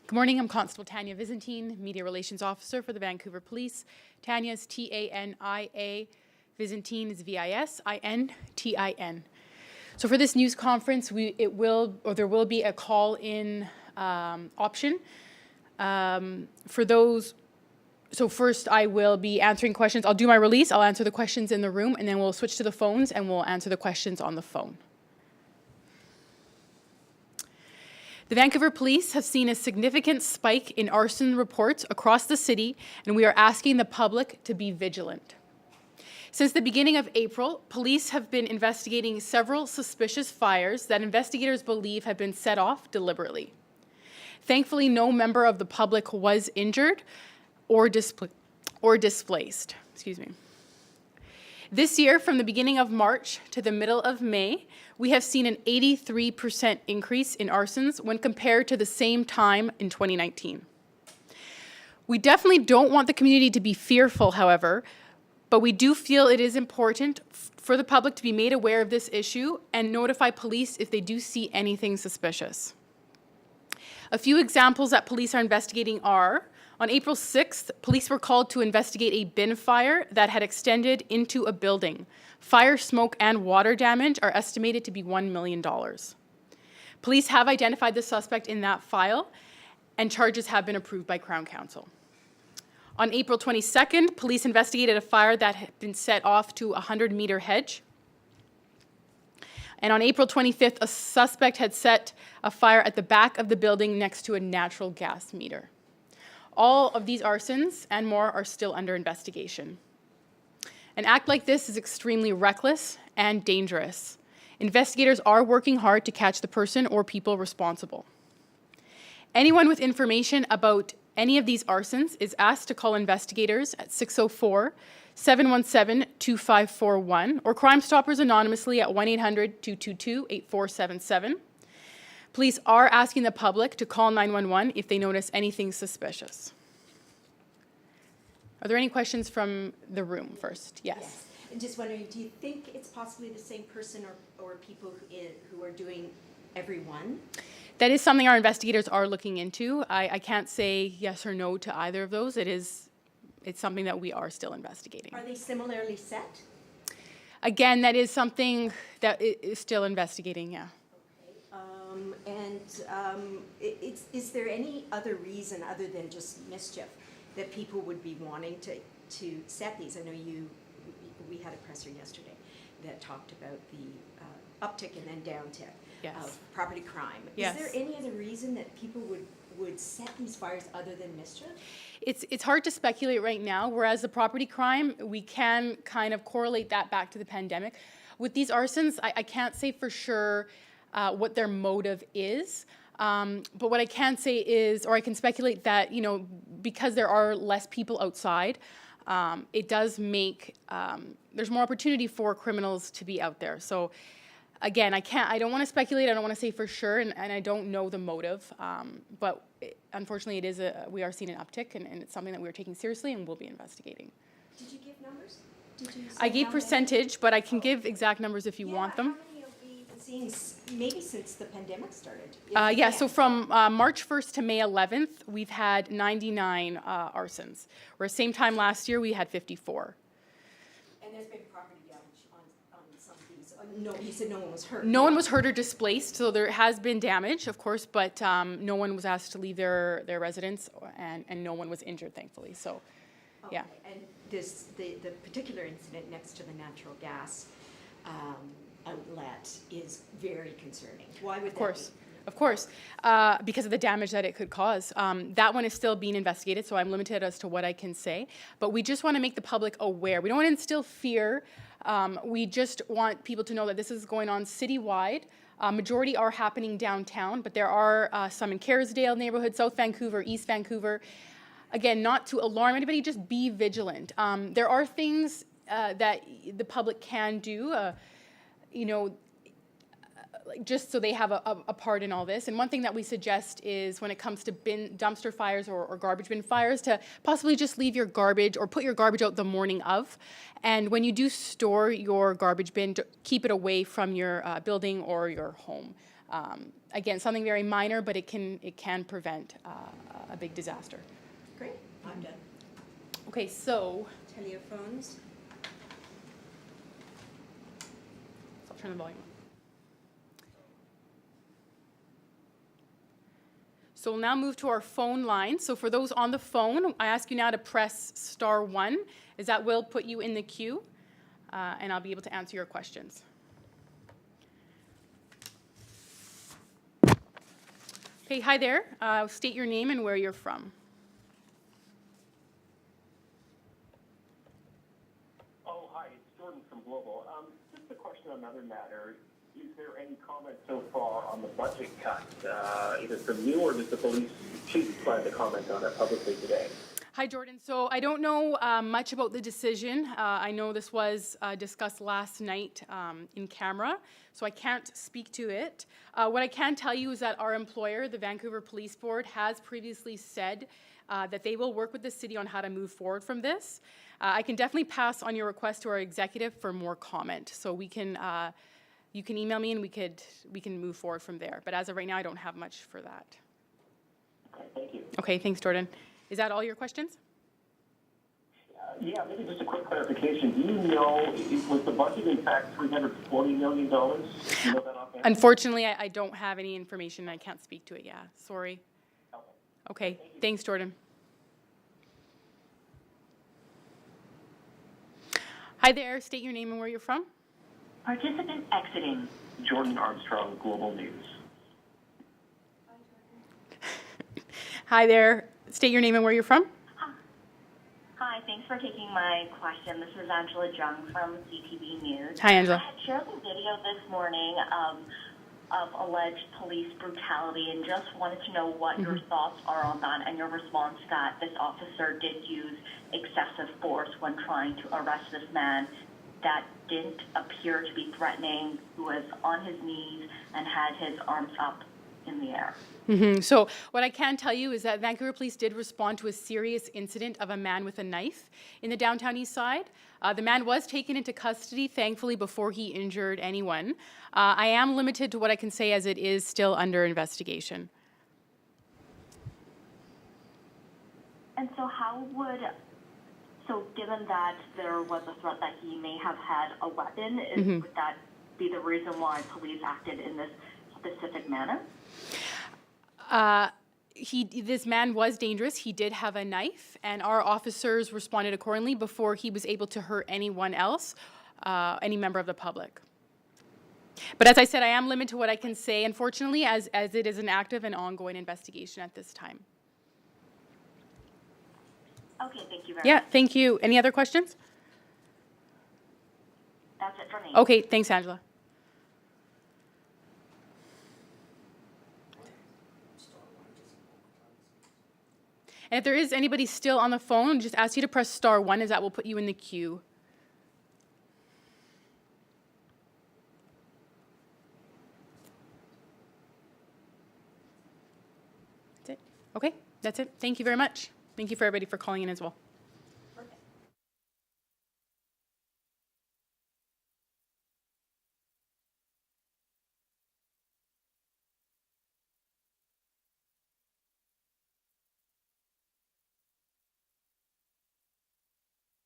Good morning, I'm Constable Tanya Vizentine, Media Relations Officer for the Vancouver Police. Tanya is T-A-N-I-A, Vizentine is V-I-S-I-N-T-I-N. So for this news conference, there will be a call-in option. For those, so first I will be answering questions. I'll do my release, I'll answer the questions in the room, and then we'll switch to the phones and we'll answer the questions on the phone. The Vancouver Police have seen a significant spike in arson reports across the city, and we are asking the public to be vigilant. Since the beginning of April, police have been investigating several suspicious fires that investigators believe have been set off deliberately. Thankfully, no member of the public was injured or displaced. Excuse me. This year, from the beginning of March to the middle of May, we have seen an 83% increase in arsons when compared to the same time in 2019. We definitely don't want the community to be fearful, however, but we do feel it is important for the public to be made aware of this issue and notify police if they do see anything suspicious. A few examples that police are investigating are: on April 6th, police were called to investigate a bin fire that had extended into a building. Fire, smoke, and water damage are estimated to be $1 million. Police have identified the suspect in that file, and charges have been approved by Crown Counsel. On April 22nd, police investigated a fire that had been set off to a 100-meter hedge. And on April 25th, a suspect had set a fire at the back of the building next to a natural gas meter. All of these arsons and more are still under investigation. An act like this is extremely reckless and dangerous. Investigators are working hard to catch the person or people responsible. Anyone with information about any of these arsons is asked to call investigators at 604-717-2541 or Crime Stoppers anonymously at 1-800-222-8477. Police are asking the public to call 911 if they notice anything suspicious. Are there any questions from the room first? Yes. I'm just wondering, do you think it's possibly the same person or people who are doing every one? That is something our investigators are looking into. I can't say yes or no to either of those. It's something that we are still investigating. Are they similarly set? Again, that is something that is still investigating, yeah. Is there any other reason other than just mischief that people would be wanting to set these? I know we had a presser yesterday that talked about the uptick and then downtick of property crime. Yes. Is there any other reason that people would set these fires other than mischief? It's hard to speculate right now, whereas the property crime, we can kind of correlate that back to the pandemic. With these arsons, I can't say for sure what their motive is. But what I can say is, or I can speculate that, because there are less people outside, it does make, there's more opportunity for criminals to be out there. So again, I don't want to speculate, I don't want to say for sure, and I don't know the motive, but unfortunately we are seeing an uptick, and it's something that we are taking seriously and will be investigating. Did you give numbers? I gave percentage, but I can give exact numbers if you want them. Maybe since the pandemic started. So from March 1st to May 11th, we've had 99 arsons, whereas same time last year we had 54. And there's been property damage on some of these. No, you said no one was hurt. No one was hurt or displaced, so there has been damage, of course, but no one was asked to leave their residence, and no one was injured, thankfully. So, okay. Yeah. And the particular incident next to the natural gas outlet is very concerning. Why would that be? Of course, because of the damage that it could cause. That one is still being investigated, so I'm limited as to what I can say. But we just want to make the public aware. We don't want to instill fear. We just want people to know that this is going on citywide. Majority are happening downtown, but there are some in Kerrisdale neighborhood, South Vancouver, East Vancouver. Again, not to alarm anybody, just be vigilant. There are things that the public can do, just so they have a part in all this. And one thing that we suggest is when it comes to dumpster fires or garbage bin fires, to possibly just leave your garbage or put your garbage out the morning of. And when you do store your garbage bin, keep it away from your building or your home. Again, something very minor, but it can prevent a big disaster. Great, I'm done. Okay, so Telephones. I'll turn the volume up. So we'll now move to our phone line. So for those on the phone, I ask you now to press *1, as that will put you in the queue, and I'll be able to answer your questions. Okay, hi there. State your name and where you're from. Oh, hi, it's Jordan from Global. Just a question on another matter. Is there any comment so far on the budget cut, either from you or does the police chief plan to comment on it publicly today? Hi, Jordan. So I don't know much about the decision. I know this was discussed last night in camera, so I can't speak to it. What I can tell you is that our employer, the Vancouver Police Board, has previously said that they will work with the city on how to move forward from this. I can definitely pass on your request to our executive for more comment. So we can, you can email me and we can move forward from there. But as of right now, I don't have much for that. Okay, thank you. Okay, thanks, Jordan. Is that all your questions? Yeah, maybe just a quick clarification. Do you know, was the budget in fact $340 million? Do you know that offhand? Unfortunately, I don't have any information. I can't speak to it. Yeah, sorry. Okay, thanks, Jordan. Hi there. State your name and where you're from. Participant exiting. Jordan Armstrong, Global News. Hi there. State your name and where you're from. Hi, thanks for taking my question. This is Angela Jung from CTV News. Hi, Angela. I had shared a video this morning of alleged police brutality and just wanted to know what your thoughts are on that and your response that this officer did use excessive force when trying to arrest this man that didn't appear to be threatening, who was on his knees and had his arms up in the air. So what I can tell you is that Vancouver Police did respond to a serious incident of a man with a knife in the downtown east side. The man was taken into custody, thankfully, before he injured anyone. I am limited to what I can say as it is still under investigation. And so given that there was a threat that he may have had a weapon, would that be the reason why police acted in this specific manner? This man was dangerous. He did have a knife, and our officers responded accordingly before he was able to hurt anyone else, any member of the public. But as I said, I am limited to what I can say, unfortunately, as it is an active and ongoing investigation at this time. Okay, thank you very much. Yeah, thank you. Any other questions? That's it for me. Okay, thanks, Angela. And if there is anybody still on the phone, just ask you to press *1, as that will put you in the queue. That's it. Okay, that's it. Thank you very much. Thank you for everybody for calling in as well.